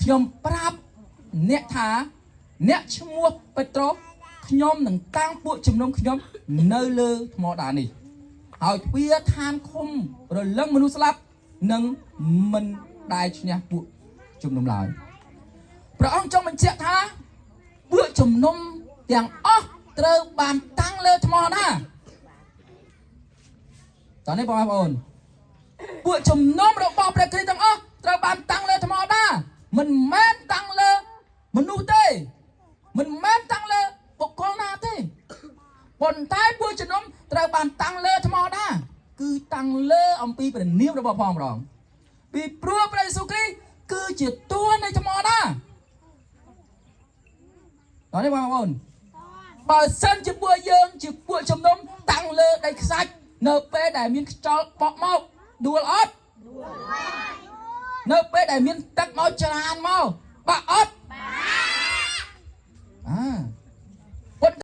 nhom prap nẹt thả nẹt mua petro nhom nằng tang bụi chùm nông nhom nơi lơ mò đá này hỏi bia than không rồi lăng menu slap nâng mình đai nha bụi chùm nông lại rồi ông trong mình chạy thả bụi chùm nông tiếng ó trơ bàn tăng lơ mò đáตอนนี้បងប្អូនពួកជំនុំរបស់ព្រះគ្រីស្ទទាំងអស់ត្រូវបានតាំងលើថ្មដាមិនមែនតាំងលើមនុស្សទេមិនមែនតាំងលើបុគ្គលណាទេប៉ុន្តែពួកជំនុំត្រូវបានតាំងលើថ្មដាគឺតាំងលើអំពីព្រះនាមរបស់ផងម្ដងពីព្រោះព្រះយេស៊ូវគ្រីស្ទគឺជាតួនៃថ្មដាតោះនេះបងប្អូនបើសិនជាពួកយើងជាពួកជំនុំតាំងលើដីខ្សាច់នៅពេលដែលមានខ្យល់បក់មកដួលអត់នៅពេលដែលមានទឹកមកច្រានមកបាក់អត់